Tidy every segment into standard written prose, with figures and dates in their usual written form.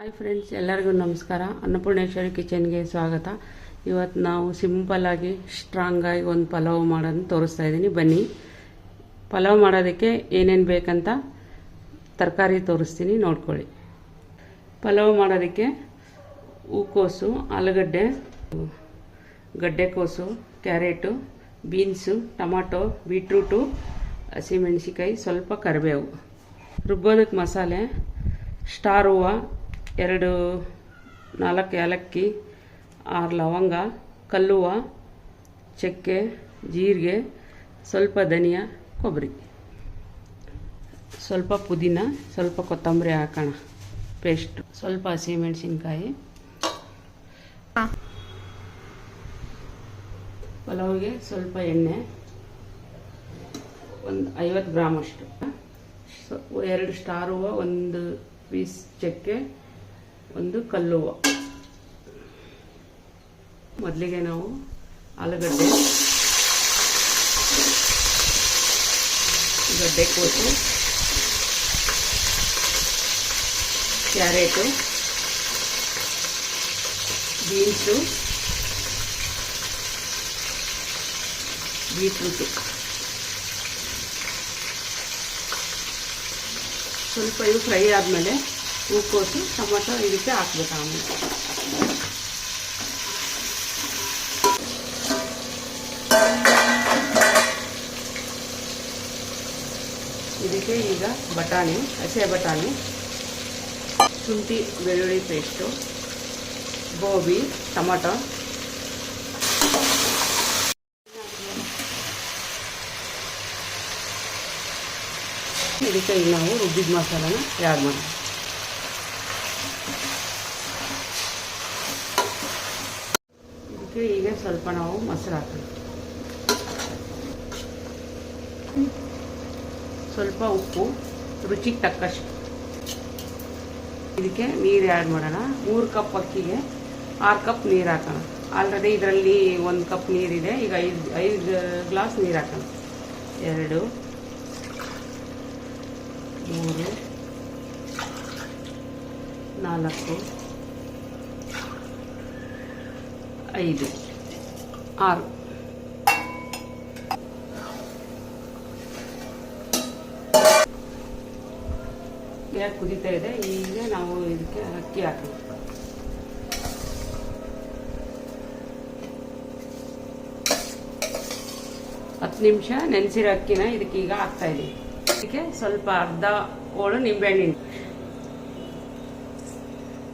Hi friends, ಎಲ್ಲರಿಗೂ ನಮಸ್ಕಾರ. ಅನ್ನಪೂರ್ಣೇಶ್ವರಿ ಕಿಚನ್ಗೆ ಸ್ವಾಗತ. ಇವತ್ತು ನಾವು ಸಿಂಪಲ್ಲಾಗಿ ಸ್ಟ್ರಾಂಗಾಗಿ ಒಂದು ಪಲಾವ್ ಮಾಡೋದನ್ನು ತೋರಿಸ್ತಾ ಇದ್ದೀನಿ. ಬನ್ನಿ, ಪಲಾವ್ ಮಾಡೋದಕ್ಕೆ ಏನೇನು ಬೇಕಂತ ತರಕಾರಿ ತೋರಿಸ್ತೀನಿ, ನೋಡ್ಕೊಳ್ಳಿ. ಪಲಾವ್ ಮಾಡೋದಕ್ಕೆ ಹೂಕೋಸು, ಆಲೂಗಡ್ಡೆ, ಗಡ್ಡೆಕೋಸು, ಕ್ಯಾರೆಟು, ಬೀನ್ಸು, ಟೊಮಾಟೊ, ಬೀಟ್ರೂಟು, ಹಸಿಮೆಣಸಿಕಾಯಿ, ಸ್ವಲ್ಪ ಕರಿಬೇವು. ರುಬ್ಬೋದಕ್ಕೆ ಮಸಾಲೆ: ಸ್ಟಾರ್ ಹೂವು 4 ಏಲಕ್ಕಿ, 6 ಲವಂಗ, ಕಲ್ಲುವ, ಚಕ್ಕೆ, ಜೀರಿಗೆ, ಸ್ವಲ್ಪ ಧನಿಯಾ, ಕೊಬ್ಬರಿ, ಸ್ವಲ್ಪ ಪುದೀನ, ಸ್ವಲ್ಪ ಕೊತ್ತಂಬರಿ ಹಾಕೋಣ ಪೇಸ್ಟ್, ಸ್ವಲ್ಪ ಹಸಿಮೆಣಸಿನ್ಕಾಯಿ. ಪಲಾವ್ಗೆ ಸ್ವಲ್ಪ ಎಣ್ಣೆ, ಒಂದು 50 ಗ್ರಾಮ್ ಅಷ್ಟು, 2 ಸ್ಟಾರ್ ಹೂವು, 1 ಪೀಸ್ ಚಕ್ಕೆ, 1 ಕಲ್ಲುವ. ಮೊದಲಿಗೆ ನಾವು ಆಲೂಗಡ್ಡೆ, ಗಡ್ಡೆಕೋಸು, ಕ್ಯಾರೆಟು, ಬೀನ್ಸು, ಬೀಟ್ರೂಟು ಸ್ವಲ್ಪ ಇವು ಫ್ರೈ ಆದಮೇಲೆ ಹೂಕೋಸು, ಟೊಮೊಟೊ ಇದಕ್ಕೆ ಹಾಕ್ಬೇಕು. ಆಮೇಲೆ ಇದಕ್ಕೆ ಈಗ ಬಟಾಣಿ, ಹಸಿ ಬಟಾಣಿ, ಶುಂಠಿ ಬೆಳ್ಳುಳ್ಳಿ ಪೇಸ್ಟು, ಗೋಬಿ, ಟೊಮೊಟೊ, ಇದಕ್ಕೆ ಈಗ ನಾವು ರುಬ್ಬಿದ ಮಸಾಲಾನ ಆ್ಯಡ್ ಮಾಡೋಣ. ಇದಕ್ಕೆ ಈಗ ಸ್ವಲ್ಪ ನಾವು ಮೊಸರು ಹಾಕೋಣ, ಸ್ವಲ್ಪ ಉಪ್ಪು, ರುಚಿಗೆ ತಕ್ಕಷ್ಟು. ಇದಕ್ಕೆ ನೀರು ಆ್ಯಡ್ ಮಾಡೋಣ. 3 ಕಪ್ ಅಕ್ಕಿಗೆ 6 ಕಪ್ ನೀರು ಹಾಕೋಣ. ಆಲ್ರೆಡಿ ಇದರಲ್ಲಿ 1 ಕಪ್ ನೀರಿದೆ. ಈಗ 5 ಗ್ಲಾಸ್ ನೀರು ಹಾಕೋಣ. 2, 3, 4, 5, 6. ಗ್ಯಾಸ್ ಕುದೀತಾ ಇದೆ. ಈಗ ನಾವು ಇದಕ್ಕೆ ಅಕ್ಕಿ ಹಾಕೋಣ. ಹತ್ತು ನಿಮಿಷ ನೆನೆಸಿರೋ ಅಕ್ಕಿನ ಇದಕ್ಕೆ ಈಗ ಹಾಕ್ತಾ ಇದ್ದೀವಿ. ಇದಕ್ಕೆ ಸ್ವಲ್ಪ ಅರ್ಧ ಹೋಳು ನಿಂಬೆಹಣ್ಣು,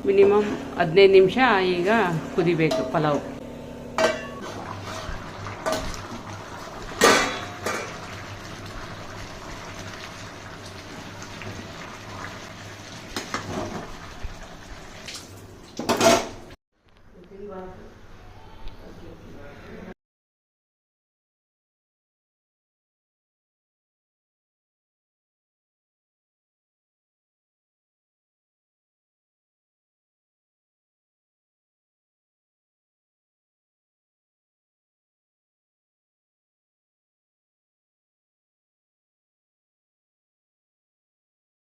ಮಿನಿಮಮ್ 15 ನಿಮಿಷ ಈಗ ಕುದಿಬೇಕು ಪಲಾವ್.